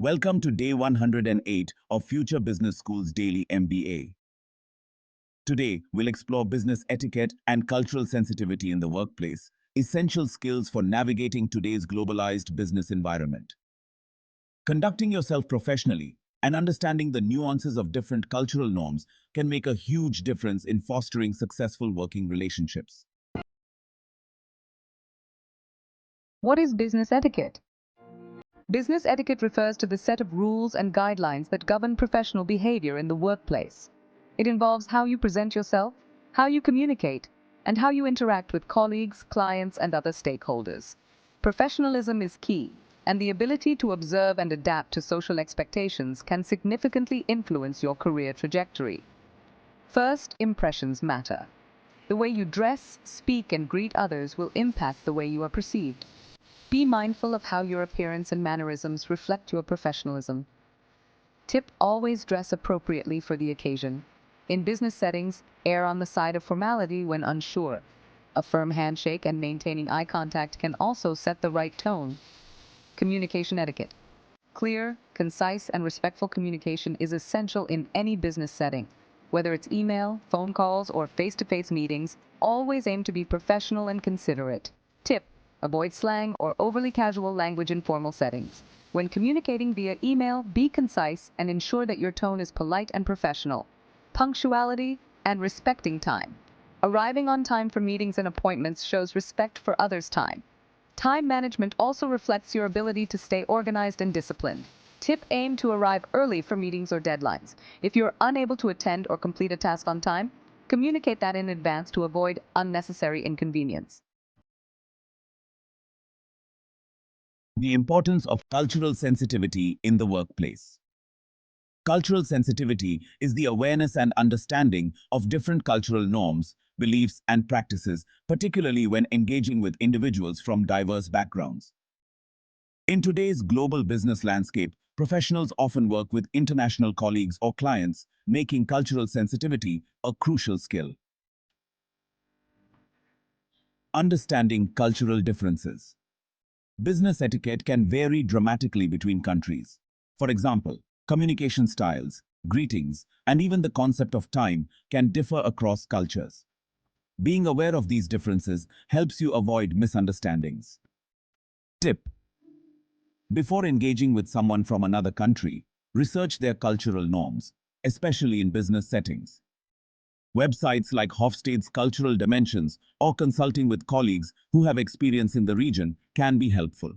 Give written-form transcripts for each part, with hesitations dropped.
Welcome to Day 108 of Future Business School's Daily MBA. Today, we'll explore business etiquette and cultural sensitivity in the workplace, essential skills for navigating today's globalized business environment. Conducting yourself professionally and understanding the nuances of different cultural norms can make a huge difference in fostering successful working relationships. What is business etiquette? Business etiquette refers to the set of rules and guidelines that govern professional behavior in the workplace. It involves how you present yourself, how you communicate, and how you interact with colleagues, clients, and other stakeholders. Professionalism is key, and the ability to observe and adapt to social expectations can significantly influence your career trajectory. First, impressions matter. The way you dress, speak, and greet others will impact the way you are perceived. Be mindful of how your appearance and mannerisms reflect your professionalism. Tip: always dress appropriately for the occasion. In business settings, err on the side of formality when unsure. A firm handshake and maintaining eye contact can also set the right tone. Communication etiquette. Clear, concise, and respectful communication is essential in any business setting. Whether it's email, phone calls, or face-to-face meetings, always aim to be professional and considerate. Tip: avoid slang or overly casual language in formal settings. When communicating via email, be concise and ensure that your tone is polite and professional. Punctuality and respecting time. Arriving on time for meetings and appointments shows respect for others' time. Time management also reflects your ability to stay organized and disciplined. Tip: aim to arrive early for meetings or deadlines. If you're unable to attend or complete a task on time, communicate that in advance to avoid unnecessary inconvenience. The importance of cultural sensitivity in the workplace. Cultural sensitivity is the awareness and understanding of different cultural norms, beliefs, and practices, particularly when engaging with individuals from diverse backgrounds. In today's global business landscape, professionals often work with international colleagues or clients, making cultural sensitivity a crucial skill. Understanding cultural differences. Business etiquette can vary dramatically between countries. For example, communication styles, greetings, and even the concept of time can differ across cultures. Being aware of these differences helps you avoid misunderstandings. Tip: before engaging with someone from another country, research their cultural norms, especially in business settings. Websites like Hofstede's Cultural Dimensions or consulting with colleagues who have experience in the region can be helpful.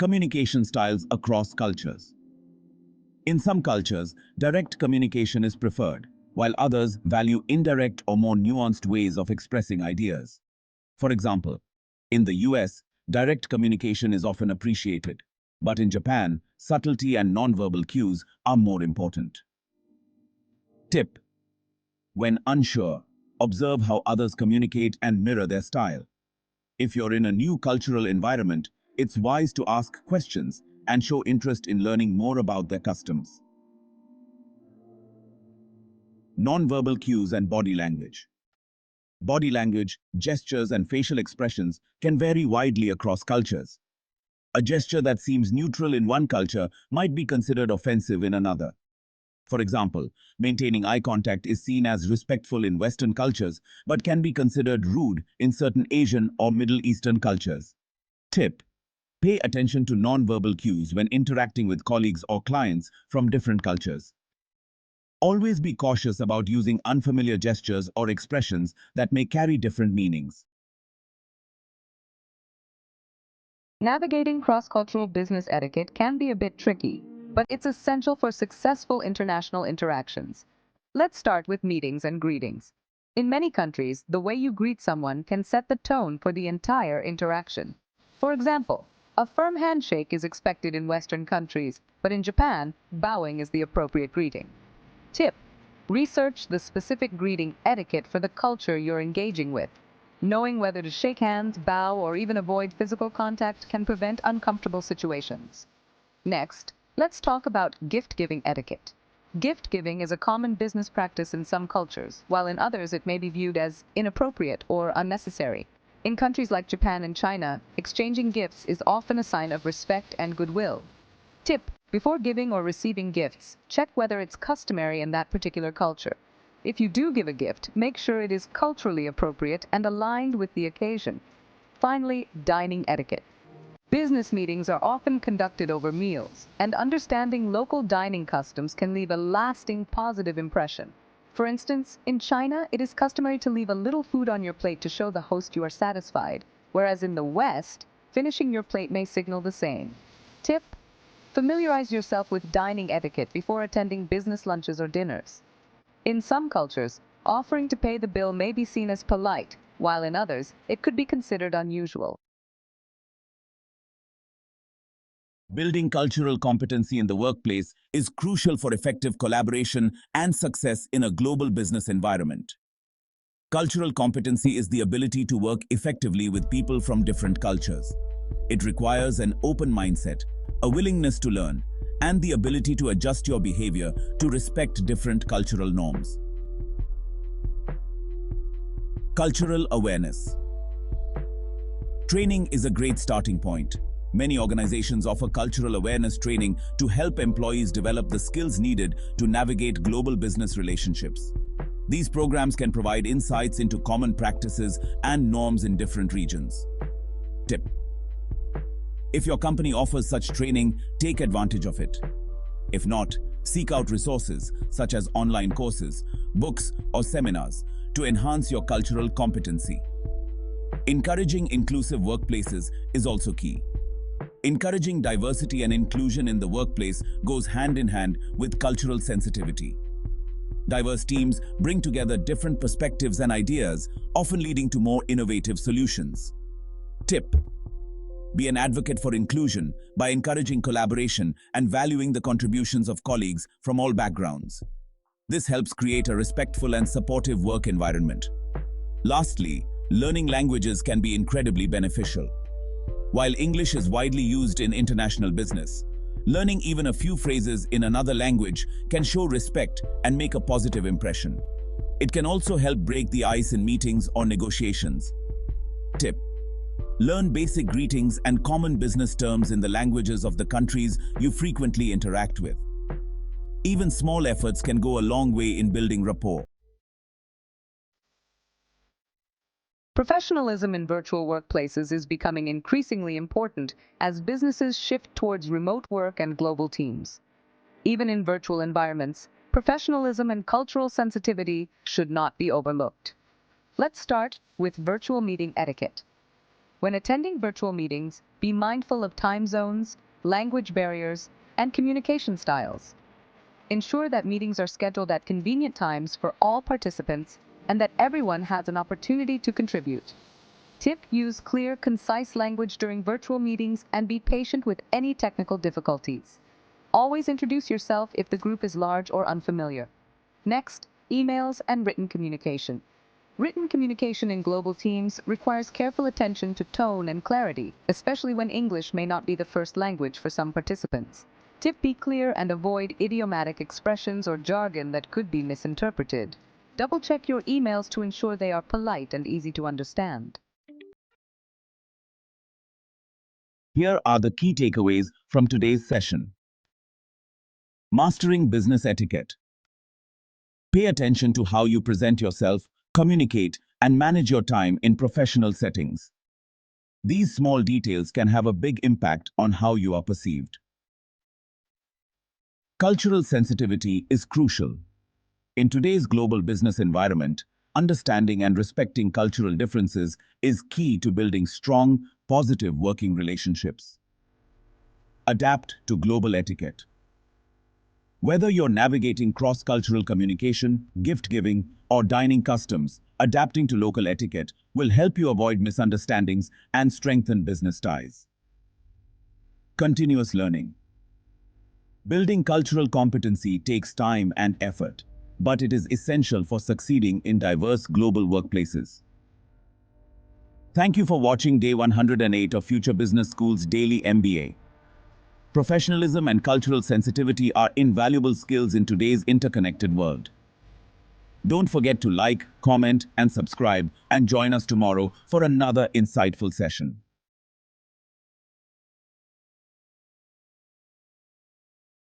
Communication styles across cultures. In some cultures, direct communication is preferred, while others value indirect or more nuanced ways of expressing ideas. For example, in the US, direct communication is often appreciated, but in Japan, subtlety and nonverbal cues are more important. Tip: when unsure, observe how others communicate and mirror their style. If you're in a new cultural environment, it's wise to ask questions and show interest in learning more about their customs. Nonverbal cues and body language. Body language, gestures, and facial expressions can vary widely across cultures. A gesture that seems neutral in one culture might be considered offensive in another. For example, maintaining eye contact is seen as respectful in Western cultures, but can be considered rude in certain Asian or Middle Eastern cultures. Tip: pay attention to nonverbal cues when interacting with colleagues or clients from different cultures. Always be cautious about using unfamiliar gestures or expressions that may carry different meanings. Navigating cross-cultural business etiquette can be a bit tricky, but it's essential for successful international interactions. Let's start with meetings and greetings. In many countries, the way you greet someone can set the tone for the entire interaction. For example, a firm handshake is expected in Western countries, but in Japan, bowing is the appropriate greeting. Tip: research the specific greeting etiquette for the culture you're engaging with. Knowing whether to shake hands, bow, or even avoid physical contact can prevent uncomfortable situations. Next, let's talk about gift-giving etiquette. Gift-giving is a common business practice in some cultures, while in others it may be viewed as inappropriate or unnecessary. In countries like Japan and China, exchanging gifts is often a sign of respect and goodwill. Tip: Before giving or receiving gifts, check whether it's customary in that particular culture. If you do give a gift, make sure it is culturally appropriate and aligned with the occasion. Finally, dining etiquette. Business meetings are often conducted over meals, and understanding local dining customs can leave a lasting positive impression. For instance, in China, it is customary to leave a little food on your plate to show the host you are satisfied, whereas in the West, finishing your plate may signal the same. Tip: familiarize yourself with dining etiquette before attending business lunches or dinners. In some cultures, offering to pay the bill may be seen as polite, while in others, it could be considered unusual. Building cultural competency in the workplace is crucial for effective collaboration and success in a global business environment. Cultural competency is the ability to work effectively with people from different cultures. It requires an open mindset, a willingness to learn, and the ability to adjust your behavior to respect different cultural norms. Cultural awareness. Training is a great starting point. Many organizations offer cultural awareness training to help employees develop the skills needed to navigate global business relationships. These programs can provide insights into common practices and norms in different regions. Tip: if your company offers such training, take advantage of it. If not, seek out resources such as online courses, books, or seminars to enhance your cultural competency. Encouraging inclusive workplaces is also key. Encouraging diversity and inclusion in the workplace goes hand in hand with cultural sensitivity. Diverse teams bring together different perspectives and ideas, often leading to more innovative solutions. Tip: be an advocate for inclusion by encouraging collaboration and valuing the contributions of colleagues from all backgrounds. This helps create a respectful and supportive work environment. Lastly, learning languages can be incredibly beneficial. While English is widely used in international business, learning even a few phrases in another language can show respect and make a positive impression. It can also help break the ice in meetings or negotiations. Tip: learn basic greetings and common business terms in the languages of the countries you frequently interact with. Even small efforts can go a long way in building rapport. Professionalism in virtual workplaces is becoming increasingly important as businesses shift towards remote work and global teams. Even in virtual environments, professionalism and cultural sensitivity should not be overlooked. Let's start with virtual meeting etiquette. When attending virtual meetings, be mindful of time zones, language barriers, and communication styles. Ensure that meetings are scheduled at convenient times for all participants and that everyone has an opportunity to contribute. Tip: use clear, concise language during virtual meetings and be patient with any technical difficulties. Always introduce yourself if the group is large or unfamiliar. Next, emails and written communication. Written communication in global teams requires careful attention to tone and clarity, especially when English may not be the first language for some participants. Tip: be clear and avoid idiomatic expressions or jargon that could be misinterpreted. Double-check your emails to ensure they are polite and easy to understand. Here are the key takeaways from today's session. Mastering business etiquette. Pay attention to how you present yourself, communicate, and manage your time in professional settings. These small details can have a big impact on how you are perceived. Cultural sensitivity is crucial. In today's global business environment, understanding and respecting cultural differences is key to building strong, positive working relationships. Adapt to global etiquette. Whether you're navigating cross-cultural communication, gift-giving, or dining customs, adapting to local etiquette will help you avoid misunderstandings and strengthen business ties. Continuous learning. Building cultural competency takes time and effort, but it is essential for succeeding in diverse global workplaces. Thank you for watching Day 108 of Future Business School's Daily MBA. Professionalism and cultural sensitivity are invaluable skills in today's interconnected world. Don't forget to like, comment, and subscribe, and join us tomorrow for another insightful session.